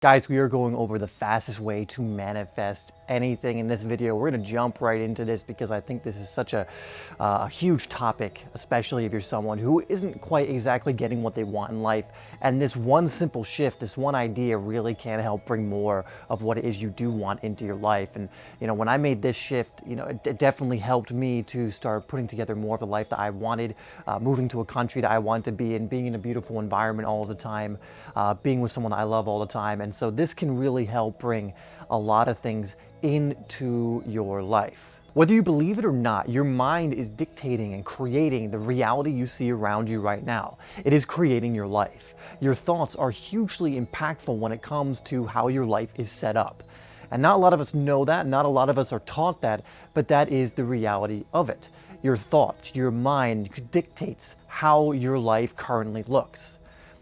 Guys, we are going over the fastest way to manifest anything in this video. We're going to jump right into this because I think this is such a huge topic, especially if you're someone who isn't quite exactly getting what they want in life. And this one simple shift, this one idea really can help bring more of what it is you do want into your life. And, when I made this shift, it definitely helped me to start putting together more of the life that I wanted, moving to a country that I wanted to be in, being in a beautiful environment all the time, being with someone I love all the time. And so this can really help bring a lot of things into your life. Whether you believe it or not, your mind is dictating and creating the reality you see around you right now. It is creating your life. Your thoughts are hugely impactful when it comes to how your life is set up. And not a lot of us know that, not a lot of us are taught that, but that is the reality of it. Your thoughts, your mind dictates how your life currently looks.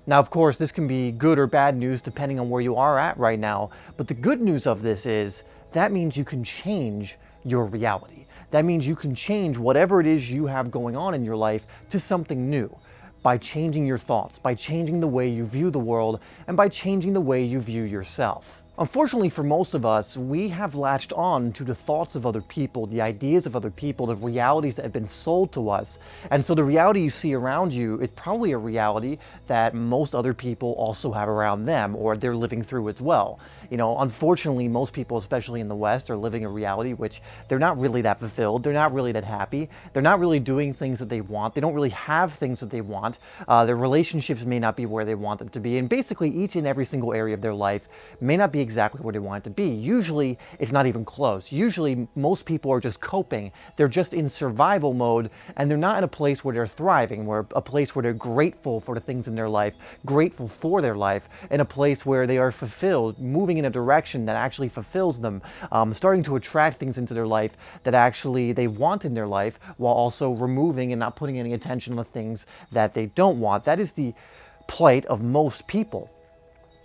Now, of course, this can be good or bad news depending on where you are at right now. But the good news of this is that means you can change your reality. That means you can change whatever it is you have going on in your life to something new by changing your thoughts, by changing the way you view the world, and by changing the way you view yourself. Unfortunately, for most of us, we have latched on to the thoughts of other people, the ideas of other people, the realities that have been sold to us. And so the reality you see around you is probably a reality that most other people also have around them, or they're living through as well. Unfortunately, most people, especially in the West, are living a reality which they're not really that fulfilled. They're not really that happy. They're not really doing things that they want. They don't really have things that they want. Their relationships may not be where they want them to be. And basically, each and every single area of their life may not be exactly where they want it to be. Usually, it's not even close. Usually, most people are just coping. They're just in survival mode, and they're not in a place where they're thriving, where a place where they're grateful for the things in their life, grateful for their life, in a place where they are fulfilled, moving in a direction that actually fulfills them, starting to attract things into their life that actually they want in their life, while also removing and not putting any attention on the things that they don't want. That is the plight of most people.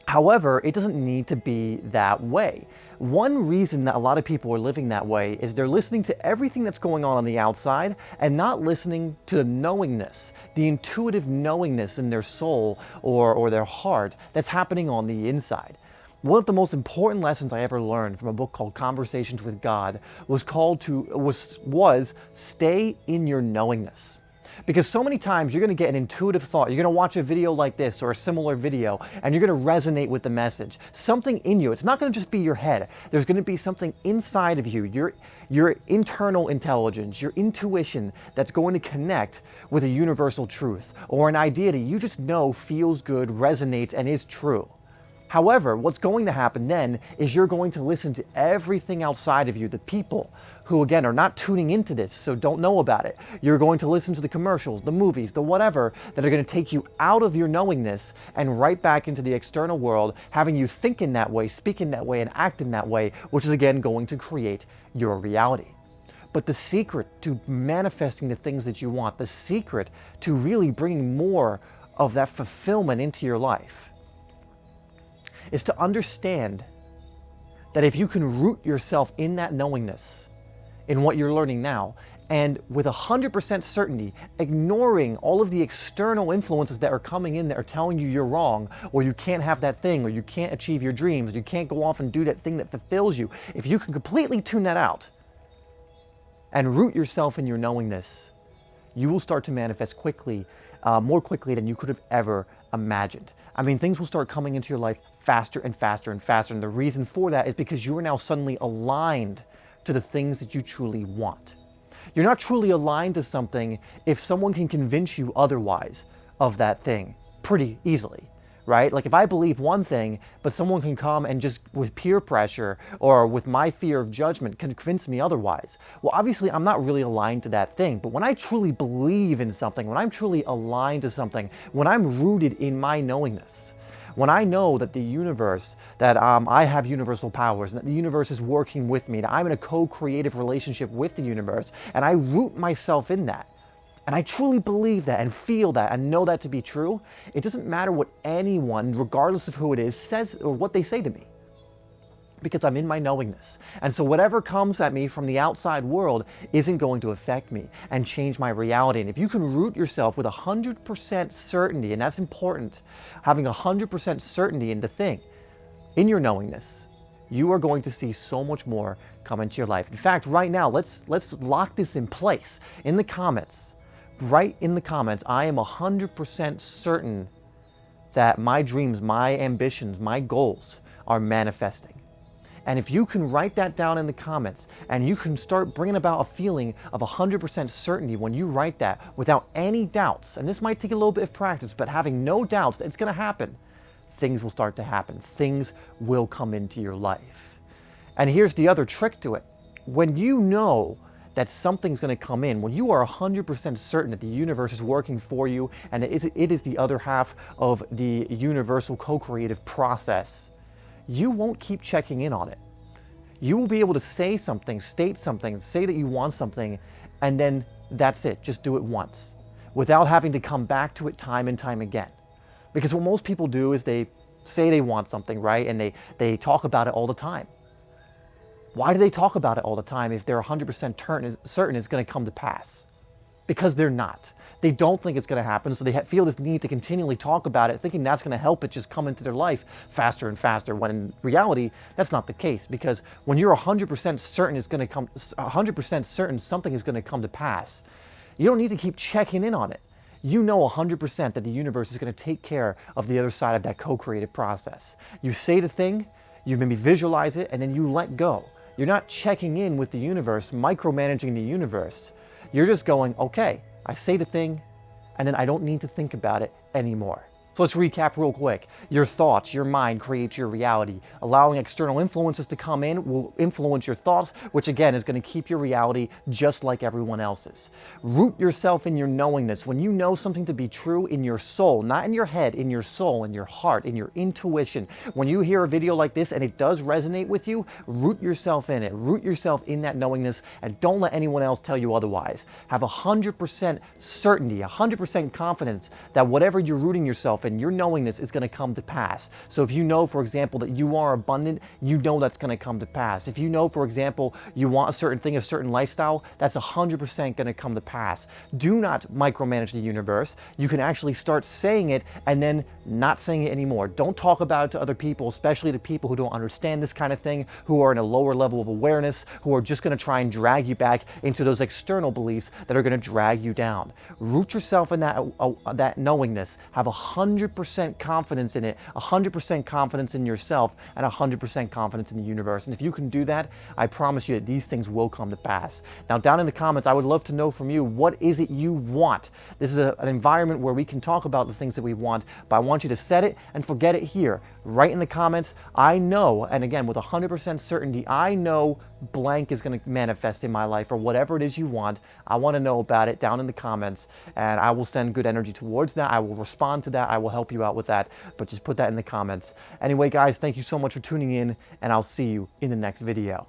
However, it doesn't need to be that way. One reason that a lot of people are living that way is they're listening to everything that's going on the outside and not listening to the knowingness, the intuitive knowingness in their soul or their heart that's happening on the inside. One of the most important lessons I ever learned from a book called Conversations with God was stay in your knowingness. Because so many times you're going to get an intuitive thought. You're going to watch a video like this or a similar video, and you're going to resonate with the message. Something in you. It's not going to just be your head. There's going to be something inside of you, your internal intelligence, your intuition that's going to connect with a universal truth or an idea that you just know feels good, resonates, and is true. However, what's going to happen then is you're going to listen to everything outside of you, the people who, again, are not tuning into this, so don't know about it. You're going to listen to the commercials, the movies, the whatever, that are going to take you out of your knowingness and right back into the external world, having you think in that way, speak in that way, and act in that way, which is, again, going to create your reality. But the secret to manifesting the things that you want, the secret to really bringing more of that fulfillment into your life, is to understand that if you can root yourself in that knowingness, in what you're learning now, and with 100% certainty, ignoring all of the external influences that are coming in that are telling you you're wrong, or you can't have that thing, or you can't achieve your dreams, or you can't go off and do that thing that fulfills you, if you can completely tune that out and root yourself in your knowingness, you will start to manifest quickly, more quickly than you could have ever imagined. I mean, things will start coming into your life faster and faster and faster. And the reason for that is because you are now suddenly aligned to the things that you truly want. You're not truly aligned to something if someone can convince you otherwise of that thing pretty easily, right? Like if I believe one thing, but someone can come and just with peer pressure or with my fear of judgment can convince me otherwise. Well, obviously I'm not really aligned to that thing, but when I truly believe in something, when I'm truly aligned to something, when I'm rooted in my knowingness, when I know that the universe, that I have universal powers, and that the universe is working with me, that I'm in a co-creative relationship with the universe, and I root myself in that, and I truly believe that and feel that and know that to be true, it doesn't matter what anyone, regardless of who it is, says or what they say to me. Because I'm in my knowingness. And so whatever comes at me from the outside world isn't going to affect me and change my reality. And if you can root yourself with 100% certainty, and that's important, having 100% certainty in the thing, in your knowingness, you are going to see so much more come into your life. In fact, right now, let's lock this in place. In the comments, right in the comments, I am 100% certain that my dreams, my ambitions, my goals are manifesting. And if you can write that down in the comments and you can start bringing about a feeling of 100% certainty when you write that without any doubts, and this might take a little bit of practice, but having no doubts that it's going to happen, things will start to happen. Things will come into your life. And here's the other trick to it. When you know that something's going to come in, when you are 100% certain that the universe is working for you and it is the other half of the universal co-creative process, you won't keep checking in on it. You will be able to say something, state something, say that you want something, and then that's it. Just do it once without having to come back to it time and time again. Because what most people do is they say they want something, right? And they talk about it all the time. Why do they talk about it all the time if they're 100% certain it's going to come to pass? Because they're not. They don't think it's going to happen, so they feel this need to continually talk about it, thinking that's going to help it just come into their life faster and faster, when in reality, that's not the case. Because when you're 100% certain it's going to come, 100% certain something is going to come to pass, you don't need to keep checking in on it. You know 100% that the universe is going to take care of the other side of that co-creative process. You say the thing, you maybe visualize it, and then you let go. You're not checking in with the universe, micromanaging the universe. You're just going, okay, I say the thing, and then I don't need to think about it anymore. So let's recap real quick. Your thoughts, your mind creates your reality. Allowing external influences to come in will influence your thoughts, which again is going to keep your reality just like everyone else's. Root yourself in your knowingness. When you know something to be true in your soul, not in your head, in your soul, in your heart, in your intuition. When you hear a video like this and it does resonate with you, root yourself in it. Root yourself in that knowingness and don't let anyone else tell you otherwise. Have 100% certainty, 100% confidence that whatever you're rooting yourself and your knowingness is going to come to pass. So if you know, for example, that you are abundant, you know that's going to come to pass. If you know, for example, you want a certain thing, a certain lifestyle, that's 100% going to come to pass. Do not micromanage the universe. You can actually start saying it and then not saying it anymore. Don't talk about it to other people, especially the people who don't understand this kind of thing, who are in a lower level of awareness, who are just going to try and drag you back into those external beliefs that are going to drag you down. Root yourself in that knowingness. Have 100% confidence in it, 100% confidence in yourself, and 100% confidence in the universe. And if you can do that, I promise you that these things will come to pass. Now, down in the comments, I would love to know from you, what is it you want? This is an environment where we can talk about the things that we want, but I want you to set it and forget it here. Right in the comments, I know, and again, with 100% certainty, I know blank is going to manifest in my life, or whatever it is you want. I want to know about it down in the comments, and I will send good energy towards that. I will respond to that. I will help you out with that, but just put that in the comments. Anyway, guys, thank you so much for tuning in, and I'll see you in the next video.